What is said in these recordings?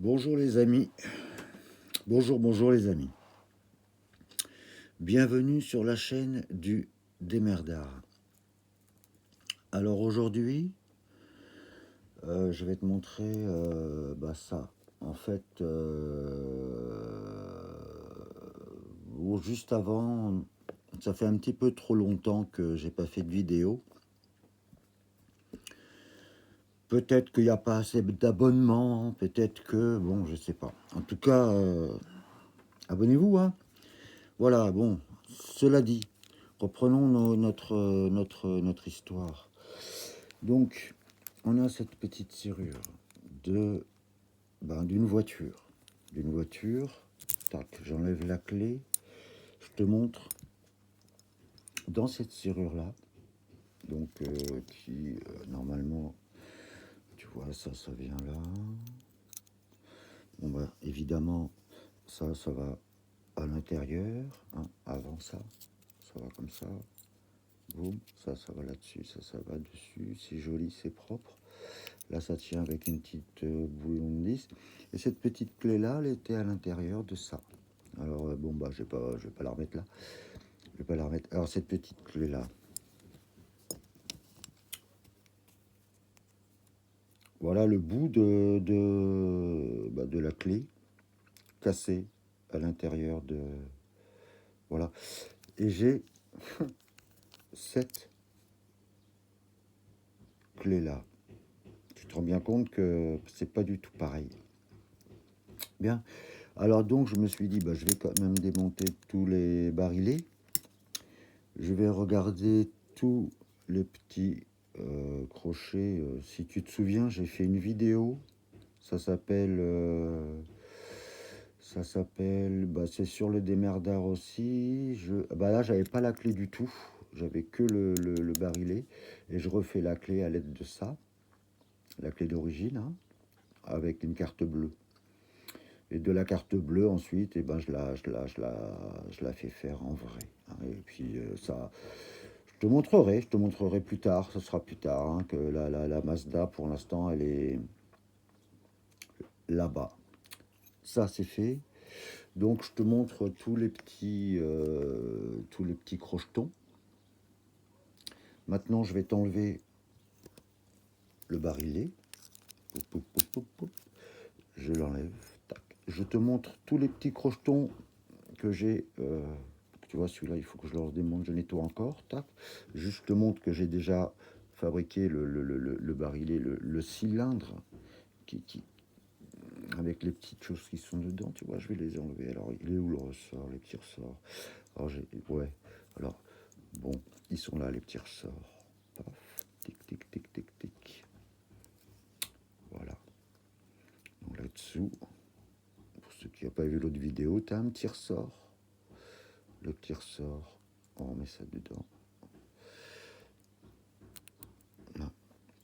Bonjour les amis, bonjour les amis. Bienvenue sur la chaîne du Démerdard. Alors aujourd'hui, je vais te montrer ça. En fait, juste avant, ça fait un petit peu trop longtemps que j'ai pas fait de vidéo. Peut-être qu'il n'y a pas assez d'abonnements, peut-être que, bon, je sais pas. En tout cas, abonnez-vous, hein. Voilà, bon, cela dit, reprenons notre histoire. Donc, on a cette petite serrure d'une voiture. D'une voiture, tac, j'enlève la clé, je te montre dans cette serrure-là, donc normalement, tu vois, ça vient là. Bon, bah, évidemment, ça va à l'intérieur, hein, avant ça va comme ça. Boum, ça va là-dessus, ça va dessus, c'est joli, c'est propre. Là, ça tient avec une petite bouillon de 10. Et cette petite clé-là, elle était à l'intérieur de ça. Alors, bon, bah, je vais pas la remettre là. Je vais pas la remettre. Alors, cette petite clé-là. Voilà le bout de la clé cassé à l'intérieur de... Voilà. Et j'ai cette clé-là. Tu te rends bien compte que c'est pas du tout pareil. Bien. Alors donc, je me suis dit, je vais quand même démonter tous les barilets. Je vais regarder tous les petits crochets. Si tu te souviens, j'ai fait une vidéo. Ça s'appelle... c'est sur le Démerdard aussi. Là, j'avais pas la clé du tout. J'avais que le barillet. Et je refais la clé à l'aide de ça. La clé d'origine, hein, avec une carte bleue. Et de la carte bleue, ensuite, je la fais faire en vrai. Hein. Et puis, je te montrerai plus tard, ce sera plus tard, hein, que la Mazda, pour l'instant, elle est là-bas. Ça, c'est fait. Donc, je te montre tous les petits crochetons. Maintenant, je vais t'enlever le barillet. Je l'enlève. Je te montre tous les petits crochetons que j'ai. Tu vois, celui-là, il faut que je le redémonte, je nettoie encore. Tac. Juste, je te montre que j'ai déjà fabriqué le barillet, le cylindre avec les petites choses qui sont dedans. Tu vois, je vais les enlever. Alors, il est où le ressort, les petits ressorts? Alors, ouais. Alors, bon, ils sont là, les petits ressorts. Paf. Tic, tic, tic, tic, tic. Voilà. Donc, là-dessous, pour ceux qui n'ont pas vu l'autre vidéo, tu as un petit ressort. Le petit ressort, on remet ça dedans. Là.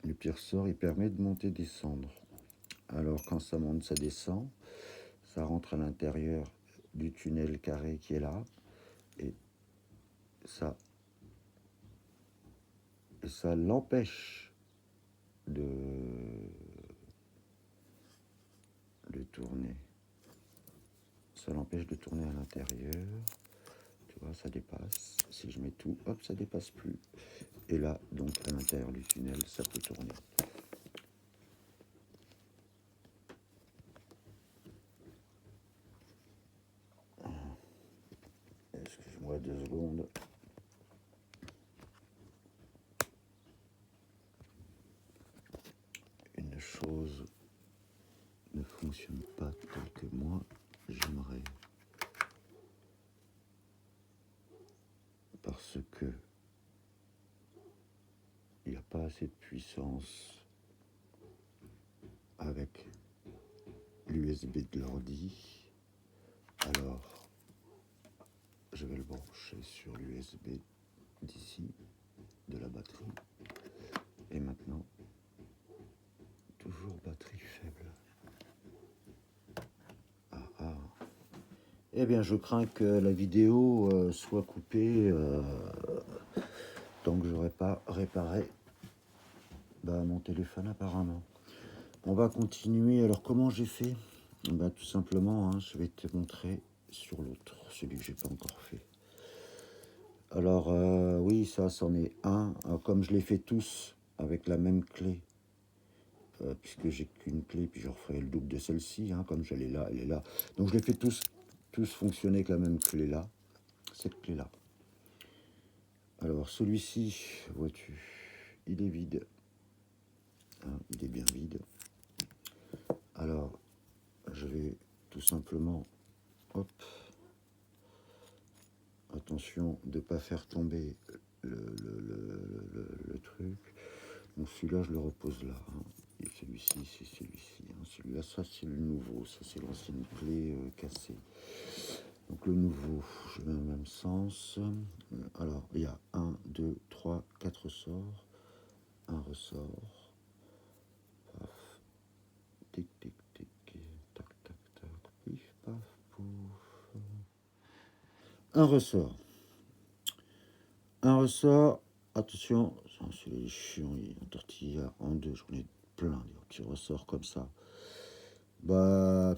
Le petit ressort, il permet de monter et descendre. Alors quand ça monte, ça descend, ça rentre à l'intérieur du tunnel carré qui est là, et ça l'empêche de tourner. Ça l'empêche de tourner à l'intérieur. Tu vois, ça dépasse. Si je mets tout, hop, ça dépasse plus. Et là, donc à l'intérieur du tunnel, ça peut tourner. Excuse-moi 2 secondes. Une chose ne fonctionne pas tel que moi j'aimerais. Parce que il n'y a pas assez de puissance avec l'USB de l'ordi. Alors, je vais le brancher sur l'USB d'ici, de la batterie. Et maintenant, toujours batterie faible. Eh bien, je crains que la vidéo soit coupée tant que j'aurai pas réparé mon téléphone apparemment. On va continuer. Alors, comment j'ai fait? Ben, tout simplement, hein, je vais te montrer sur l'autre, celui que j'ai pas encore fait. Alors, oui, ça, c'en est un. Alors, comme je les fais tous avec la même clé, puisque j'ai qu'une clé, puis je referai le double de celle-ci, hein, comme j'allais là, elle est là. Donc, je les fais tous fonctionner avec la même clé là, cette clé-là. Alors, celui-ci, vois-tu, il est vide. Hein, il est bien vide. Alors, je vais tout simplement, hop, attention de ne pas faire tomber le truc. Donc celui-là, je le repose là. Hein. Et celui-ci, c'est celui-ci. Hein. Celui-là, ça, c'est le nouveau. Ça, c'est l'ancienne clé cassée. Donc le nouveau, je mets dans le même sens. Alors, il y a 1, 2, 3, 4 ressorts. Un ressort. Paf. Tic, tic, tic. Tac, tac, tac. Pif, paf, pouf. Un ressort. Un ressort. Attention, c'est chiant, il y a un tortillard en deux, j'en ai plein, des petits ressorts comme ça. Bah,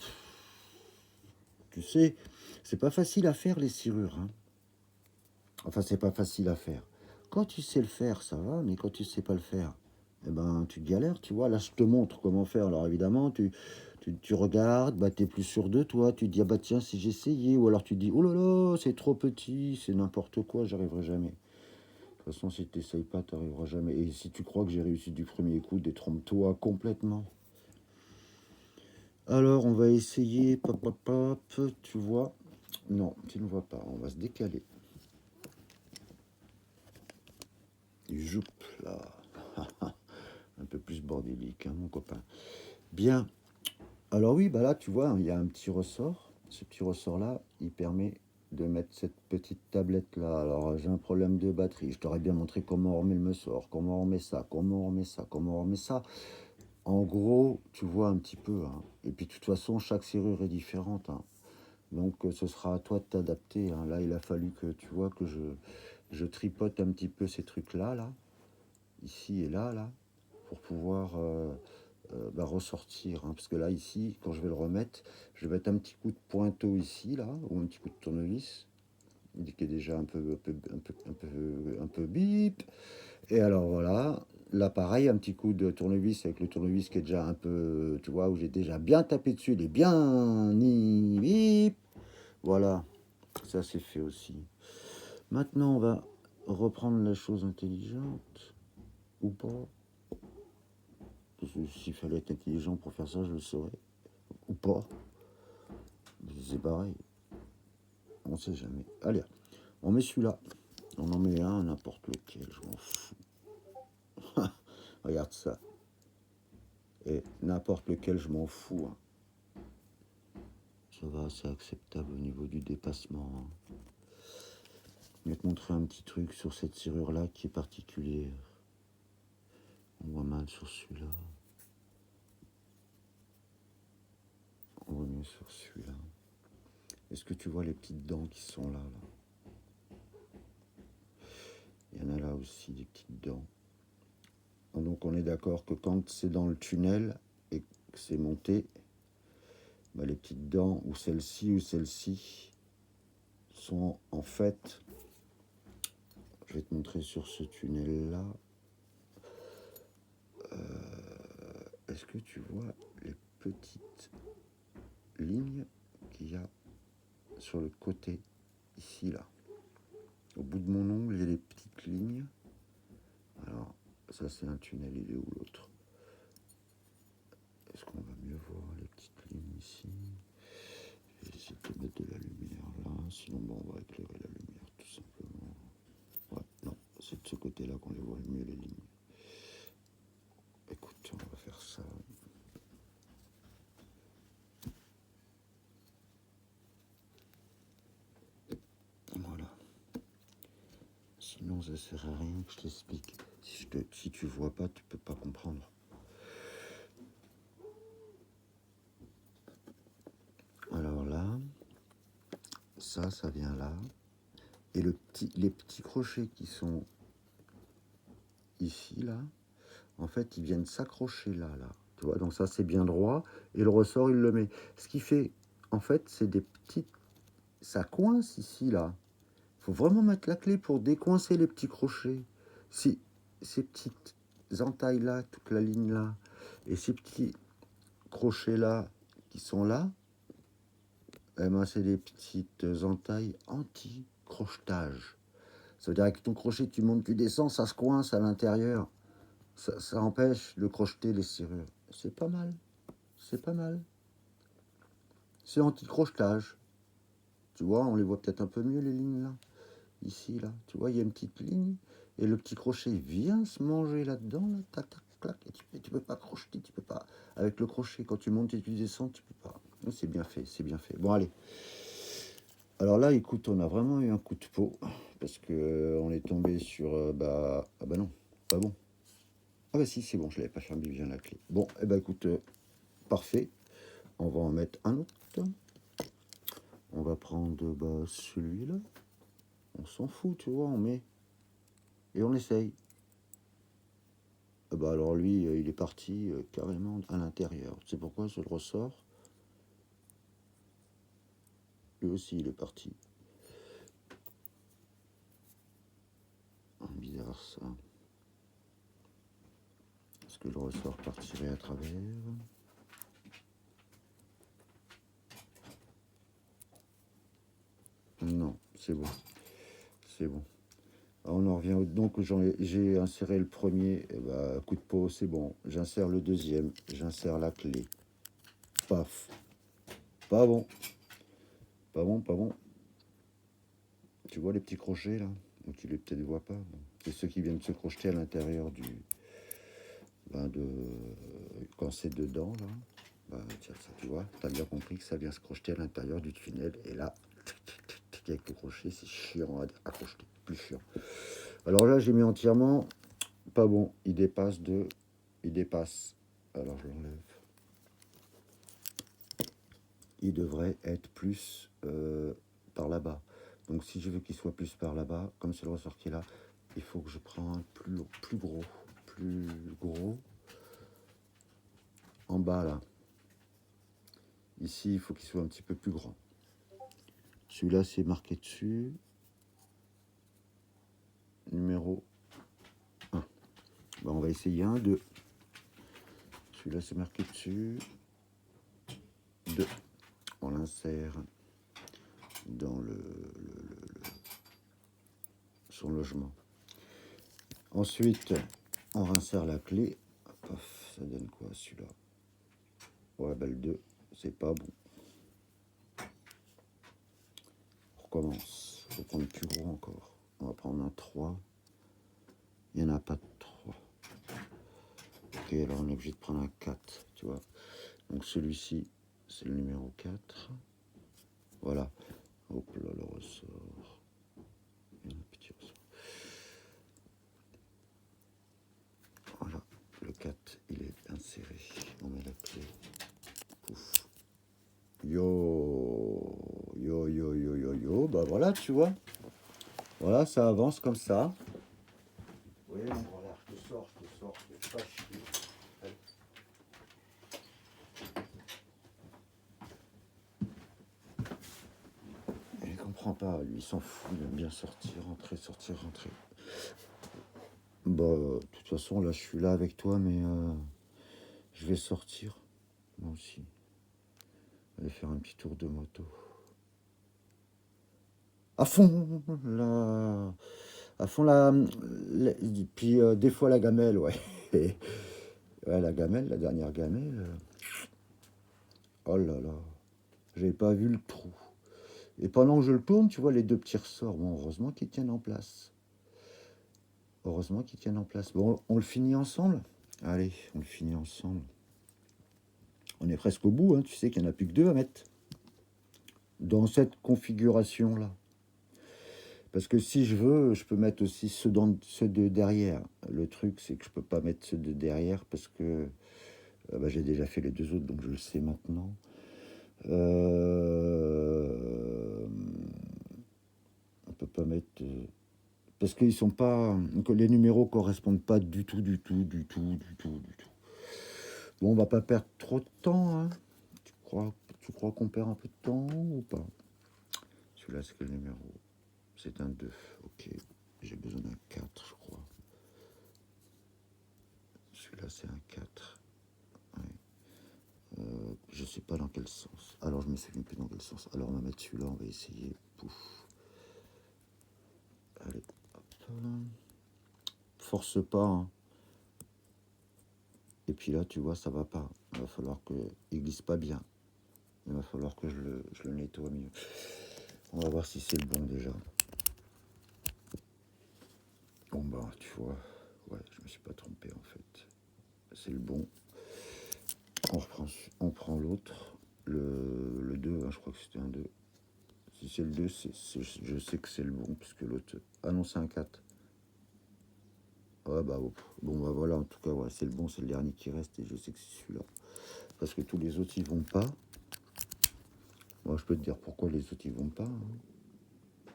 tu sais, c'est pas facile à faire les serrures. Hein. Enfin, c'est pas facile à faire. Quand tu sais le faire, ça va, mais quand tu sais pas le faire, eh ben, tu galères, tu vois. Là, je te montre comment faire. Alors, évidemment, tu regardes, bah, tu es plus sûr de toi. Tu te dis, ah bah tiens, si j'essayais. Ou alors tu te dis, oh là là, c'est trop petit, c'est n'importe quoi, j'arriverai jamais. De toute façon, si tu n'essayes pas, tu n'arriveras jamais. Et si tu crois que j'ai réussi du premier coup, détrompe-toi complètement. Alors, on va essayer, pop, pop, pop, tu vois. Non, tu ne vois pas, on va se décaler. Joup, là. Un peu plus bordélique, hein, mon copain. Bien. Alors oui, bah là, tu vois, il y a un petit ressort. Ce petit ressort-là, il permet de mettre cette petite tablette-là. Alors, j'ai un problème de batterie. Je t'aurais bien montré comment on remet le ressort, comment on remet ça, comment on remet ça, comment on remet ça. En gros, tu vois un petit peu. Hein. Et puis, de toute façon, chaque serrure est différente. Hein. Donc, ce sera à toi de t'adapter. Hein. Là, il a fallu que, tu vois, que je tripote un petit peu ces trucs-là, là. Ici et là, pour pouvoir bah, ressortir. Hein. Parce que là, ici, quand je vais le remettre, je vais mettre un petit coup de pointeau ici, là, ou un petit coup de tournevis, qui est déjà un peu bip. Et alors voilà, là pareil, un petit coup de tournevis avec le tournevis qui est déjà un peu, tu vois, où j'ai déjà bien tapé dessus, il est bien bip. Voilà, ça c'est fait aussi. Maintenant, on va reprendre la chose intelligente, ou pas. S'il fallait être intelligent pour faire ça, je le saurais. Ou pas. C'est pareil. On sait jamais. Allez, on met celui-là. On en met un, n'importe lequel, je m'en fous. Regarde ça. Et n'importe lequel, je m'en fous. Hein. Ça va, c'est acceptable au niveau du dépassement. Hein. Je vais te montrer un petit truc sur cette serrure-là qui est particulière. On voit mal sur celui-là. On voit mieux sur celui-là. Est-ce que tu vois les petites dents qui sont là, Il y en a là aussi, des petites dents. Donc on est d'accord que quand c'est dans le tunnel et que c'est monté, bah, les petites dents ou celle-ci sont en fait, je vais te montrer sur ce tunnel-là. Est-ce que tu vois les petites lignes qu'il y a sur le côté, ici, là. Au bout de mon ongle, il y a des petites lignes. Alors, ça c'est un tunnel, il est où l'autre? Est-ce qu'on va mieux voir les petites lignes ici? Je vais essayer de mettre de la lumière là, sinon bon, on va éclairer la lumière tout simplement. Ouais, non, c'est de ce côté-là qu'on les voit mieux les lignes. Écoute, on va faire ça. Voilà. Sinon, ça sert à rien que je t'explique. Si tu vois pas, tu peux pas comprendre. Alors là, ça vient là. Et les petits crochets qui sont ici, là, en fait, ils viennent s'accrocher là. Tu vois, donc ça, c'est bien droit. Et le ressort, il le met. Ce qui fait, en fait, c'est des petites... Ça coince ici, là. Il faut vraiment mettre la clé pour décoincer les petits crochets. Si ces petites entailles-là, toute la ligne-là, et ces petits crochets-là qui sont là, eh ben, c'est des petites entailles anti-crochetage. Ça veut dire que ton crochet, tu montes, tu descends, ça se coince à l'intérieur. Ça empêche de crocheter les serrures. C'est pas mal. C'est pas mal. C'est anti-crochetage. Tu vois, on les voit peut-être un peu mieux, les lignes là. Ici, là. Tu vois, il y a une petite ligne. Et le petit crochet vient se manger là-dedans. Là, tac, tac, clac. Et tu peux pas crocheter. Tu peux pas. Avec le crochet, quand tu montes et tu descends, tu peux pas. C'est bien fait. C'est bien fait. Bon, allez. Alors là, écoute, on a vraiment eu un coup de peau. Parce que on est tombé sur... ah bah non. Pas bon. Ah bah si, c'est bon. Je l'avais pas fermé bien la clé. Bon, eh ben écoute... parfait. On va en mettre un autre. On va prendre celui-là. On s'en fout, tu vois, on met. Et on essaye. Alors lui, il est parti carrément à l'intérieur. C'est pourquoi je le ressors. Lui aussi, il est parti. Bizarre ça. Est-ce que le ressort partirait à travers? Non, c'est bon. C'est bon. Alors on en revient. Donc j'ai inséré le premier. Coup de peau, c'est bon. J'insère le deuxième. J'insère la clé. Paf. Pas bon. Pas bon, pas bon. Tu vois les petits crochets là? Donc tu les peut-être vois pas. Bon. C'est ceux qui viennent se crocheter à l'intérieur du... quand c'est dedans là. Tiens, ça tu vois, tu as bien compris que ça vient se crocheter à l'intérieur du tunnel. Et là, avec le crochet, c'est chiant à crocheter. Plus chiant. Alors là, j'ai mis entièrement. Pas bon. Il dépasse de... Il dépasse. Alors je l'enlève. Il devrait être plus par là-bas. Donc si je veux qu'il soit plus par là-bas, comme c'est le ressort qui est là, il faut que je prenne un plus gros en bas là. Ici, il faut qu'il soit un petit peu plus grand. Celui-là, c'est marqué dessus. Numéro 1. On va essayer 1, 2. Celui-là, c'est marqué dessus. 2. On l'insère dans son logement. Ensuite, on réinsère la clé. Paf, ça donne quoi celui-là? Ouais, le 2, c'est pas bon. On recommence. Il faut prendre plus gros encore. On va prendre un 3. Il n'y en a pas de 3. Ok, alors on est obligé de prendre un 4, tu vois. Donc celui-ci, c'est le numéro 4. Voilà. Hop là, le ressort. Un petit ressort. Voilà, le 4, il est inséré. On met la clé. Pouf. Yo, yo, yo, yo, yo, yo. Voilà, tu vois. Voilà, ça avance comme ça. Oui, voilà, je te sors, je te pas chier. Il comprend pas, lui, il s'en fout, il aime bien sortir, rentrer, sortir, rentrer. De toute façon, là, je suis là avec toi, mais je vais sortir, moi aussi. Aller faire un petit tour de moto. À fond, là. À fond, puis des fois la gamelle, ouais. Ouais, la gamelle, la dernière gamelle. Oh là là, j'avais pas vu le trou. Et pendant que je le tourne, tu vois les deux petits ressorts. Bon, heureusement qu'ils tiennent en place. Heureusement qu'ils tiennent en place. Bon, on le finit ensemble? Allez, on le finit ensemble. On est presque au bout, hein. Tu sais qu'il n'y en a plus que 2 à mettre. Dans cette configuration-là. Parce que si je veux, je peux mettre aussi ceux de derrière. Le truc, c'est que je peux pas mettre ceux de derrière parce que j'ai déjà fait les 2 autres, donc je le sais maintenant. On peut pas mettre... parce qu'ils sont pas... les numéros correspondent pas du tout. Bon, on va pas perdre trop de temps, hein. Tu crois qu'on perd un peu de temps ou pas? Celui-là, c'est quel numéro? C'est un 2. Ok. J'ai besoin d'un 4, je crois. Celui-là, c'est un 4. Ouais. Je sais pas dans quel sens. Alors, je me souviens plus dans quel sens. Alors, on va mettre celui-là, on va essayer. Pouf. Allez, hop. Force pas, hein. Et puis là, tu vois, ça va pas. Il va falloir qu'il glisse pas bien. Il va falloir que je le nettoie mieux. On va voir si c'est le bon déjà. Bon bah, tu vois, ouais, je me suis pas trompé en fait. C'est le bon. On prend l'autre. Le 2, hein, je crois que c'était un 2. Si c'est le 2, je sais que c'est le bon, puisque l'autre... Ah non, c'est un 4. Ouais, bah, bon, bah voilà, en tout cas, ouais, c'est le bon, c'est le dernier qui reste, et je sais que c'est celui-là. Parce que tous les autres, ils vont pas. Moi, je peux te dire pourquoi les autres, ils vont pas, hein.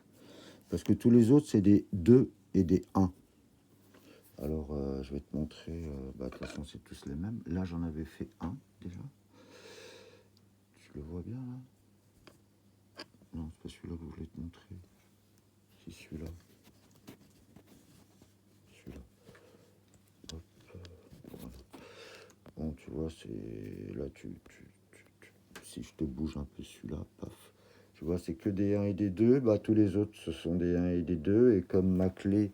Parce que tous les autres, c'est des 2 et des 1. Alors, je vais te montrer. Bah, de toute façon, c'est tous les mêmes. Là, j'en avais fait un, déjà. Tu le vois bien, là? Non, c'est pas celui-là que je voulais te montrer. C'est celui-là. Celui-là. Hop, voilà. Bon, tu vois, c'est... Là, si je te bouge un peu celui-là, paf. Tu vois, c'est que des 1 et des 2. Bah, tous les autres, ce sont des 1 et des 2. Et comme ma clé,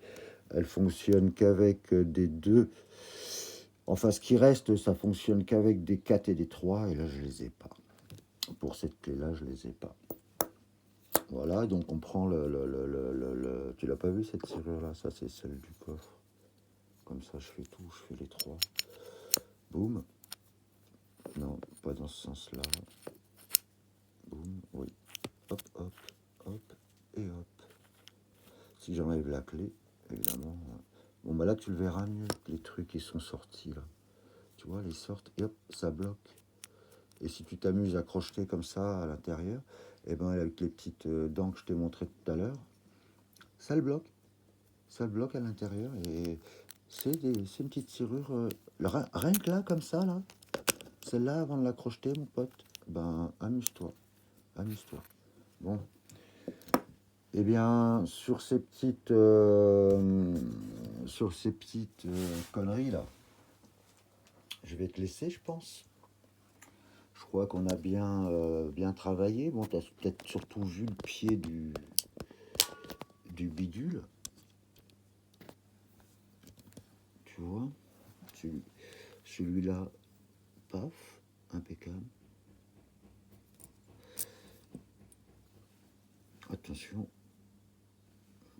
elle fonctionne qu'avec des 2. Enfin, ce qui reste, ça fonctionne qu'avec des 4 et des 3. Et là, je les ai pas. Pour cette clé-là, je les ai pas. Voilà, donc on prend tu l'as pas vu cette serrure-là? Ça, c'est celle du coffre. Comme ça, je fais tout, je fais les 3. Boum. Non, pas dans ce sens-là. Boum, oui. Hop, hop, hop, et hop. Si j'enlève la clé, évidemment. Bon, bah là, tu le verras mieux, les trucs qui sont sortis, là. Tu vois, les sortent, et hop, ça bloque. Et si tu t'amuses à crocheter comme ça à l'intérieur, et ben avec les petites dents que je t'ai montrées tout à l'heure, ça le bloque. Ça le bloque à l'intérieur et c'est une petite serrure. Rien que là, comme ça, là, celle-là, avant de la crocheter, mon pote, ben amuse-toi. Amuse-toi. Bon. Eh bien, sur ces petites conneries là, je vais te laisser, je pense. Je crois qu'on a bien travaillé. Bon, tu as peut-être surtout vu le pied du bidule. Tu vois, celui-là, paf, impeccable. Attention,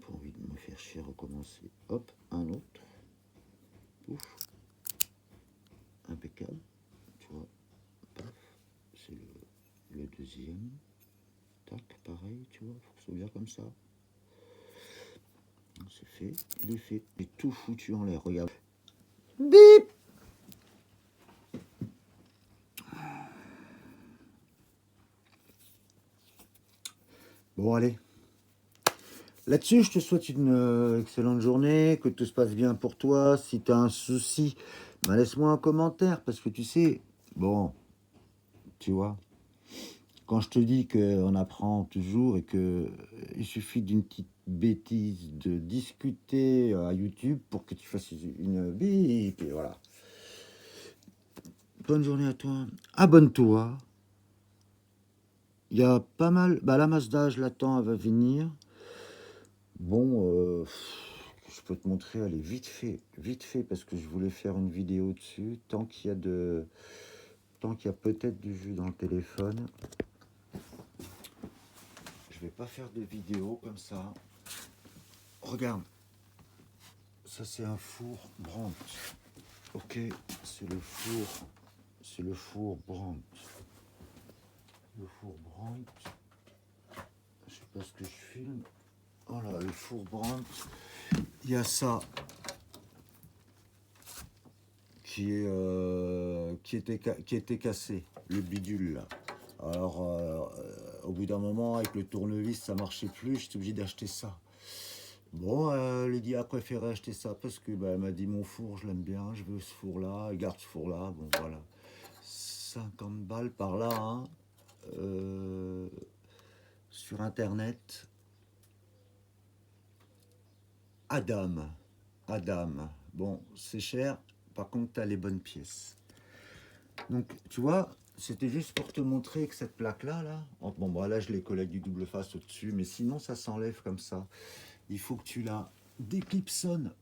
pas envie de me faire chier, recommencer. Hop, un autre. Ouf, impeccable. Tu vois, paf, c'est le deuxième. Tac, pareil, tu vois, faut que ce soit bien comme ça. C'est fait, il est fait. J'ai tout foutu en l'air, regarde. Bip! Bon, allez. Là-dessus, je te souhaite une excellente journée, que tout se passe bien pour toi. Si tu as un souci, ben laisse-moi un commentaire, parce que tu sais, bon, tu vois, quand je te dis qu'on apprend toujours et que il suffit d'une petite bêtise de discuter à YouTube pour que tu fasses une bip, et voilà. Bonne journée à toi. Abonne-toi. Il y a pas mal... Bah, la Mazda, je l'attends, elle va venir. Bon, je peux te montrer, elle est vite fait, parce que je voulais faire une vidéo dessus. Tant qu'il y a peut-être du jus dans le téléphone, je vais pas faire de vidéo comme ça. Regarde, ça c'est un four Brandt. Ok, c'est le four Brandt. Le four Brandt. Je sais pas ce que je filme. Voilà, le four Brandt. Il y a ça qui était cassé, le bidule là. Alors, au bout d'un moment, avec le tournevis, ça marchait plus. J'étais obligé d'acheter ça. Bon, Lydia a préféré acheter ça parce que bah, elle m'a dit mon four, je l'aime bien, je veux ce four-là, elle garde ce four-là. Bon, voilà. 50 balles par là, hein, sur internet. Adam. Adam. Bon, c'est cher. Par contre, tu as les bonnes pièces. Donc, tu vois, c'était juste pour te montrer que cette plaque-là, là, bon, bah, là, je l'ai collé avec du double face au-dessus, mais sinon, ça s'enlève comme ça. Il faut que tu la déclipsonnes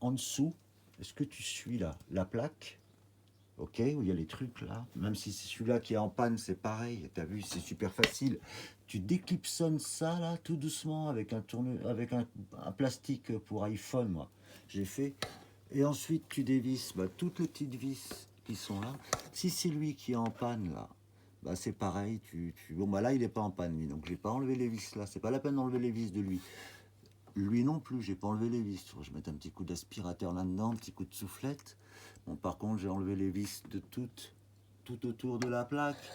en dessous. Est-ce que tu suis là la plaque? Ok, où il y a les trucs là. Même si c'est celui-là qui est en panne, c'est pareil. T'as vu, c'est super facile. Tu déclipsonnes ça là, tout doucement, avec un plastique pour iPhone, moi. J'ai fait. Et ensuite, tu dévisses toutes les petites vis qui sont là. Si c'est lui qui est en panne là, bah c'est pareil. Bon, bah là, il n'est pas en panne, lui. Donc, j'ai pas enlevé les vis là. C'est pas la peine d'enlever les vis de lui. Lui non plus, j'ai pas enlevé les vis. Je vais mettre un petit coup d'aspirateur là-dedans, un petit coup de soufflette. Bon, par contre, j'ai enlevé les vis de tout autour de la plaque.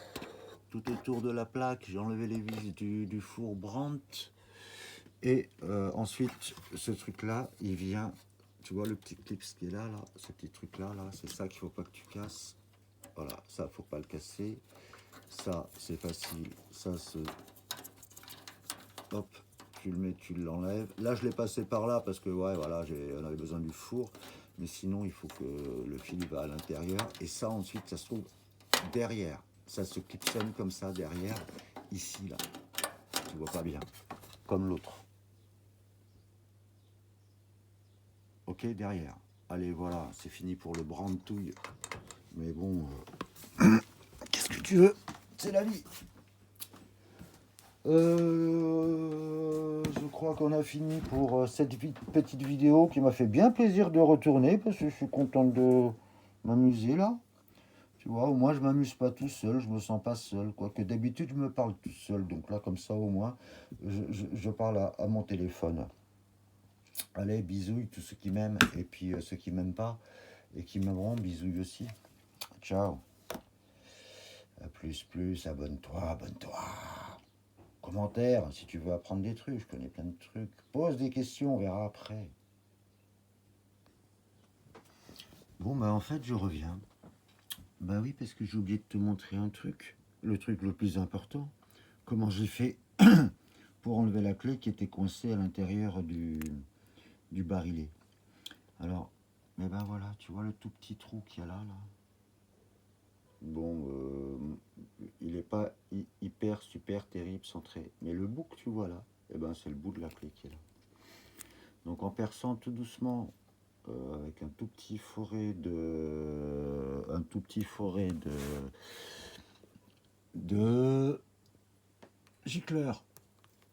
Tout autour de la plaque, j'ai enlevé les vis du four Brandt. Et ensuite, ce truc-là, il vient. Tu vois le petit clip qui est là, ce petit truc-là, c'est ça qu'il faut pas que tu casses. Voilà, ça, faut pas le casser. Ça, c'est facile. Ça se... Hop, tu le mets, tu l'enlèves. Là, je l'ai passé par là parce que, ouais, voilà, on avait besoin du four. Mais sinon, il faut que le fil va à l'intérieur. Et ça, ensuite, ça se trouve derrière. Ça se clipsonne comme ça, derrière. Ici, là. Tu vois pas bien. Comme l'autre. Ok, derrière. Allez, voilà, c'est fini pour le brandetouille. Mais bon, qu'est-ce que tu veux? C'est la vie. Je crois qu'on a fini pour cette petite vidéo qui m'a fait bien plaisir de retourner parce que je suis content de m'amuser là. Tu vois, au moins je m'amuse pas tout seul, je me sens pas seul. Quoique d'habitude je me parle tout seul, donc là comme ça au moins je parle à mon téléphone. Allez, bisouilles tous ceux qui m'aiment et puis ceux qui m'aiment pas et qui m'aimeront, bisouilles aussi. Ciao. À plus, abonne-toi, abonne-toi. Commentaire, si tu veux apprendre des trucs, je connais plein de trucs. Pose des questions, on verra après. Bon, bah en fait, je reviens. Bah oui, parce que j'ai oublié de te montrer un truc. Le truc le plus important. Comment j'ai fait pour enlever la clé qui était coincée à l'intérieur du barillet. Alors, mais ben voilà, tu vois le tout petit trou qu'il y a là. Bon, il n'est pas hyper, super terrible centré. Mais le bout que tu vois là, eh ben, c'est le bout de la clé qui est là. Donc en perçant tout doucement, avec un tout petit forêt de gicleur.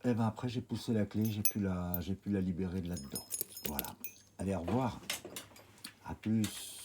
Et ben après j'ai poussé la clé, j'ai pu la libérer de là-dedans. Voilà. Allez, au revoir. À plus.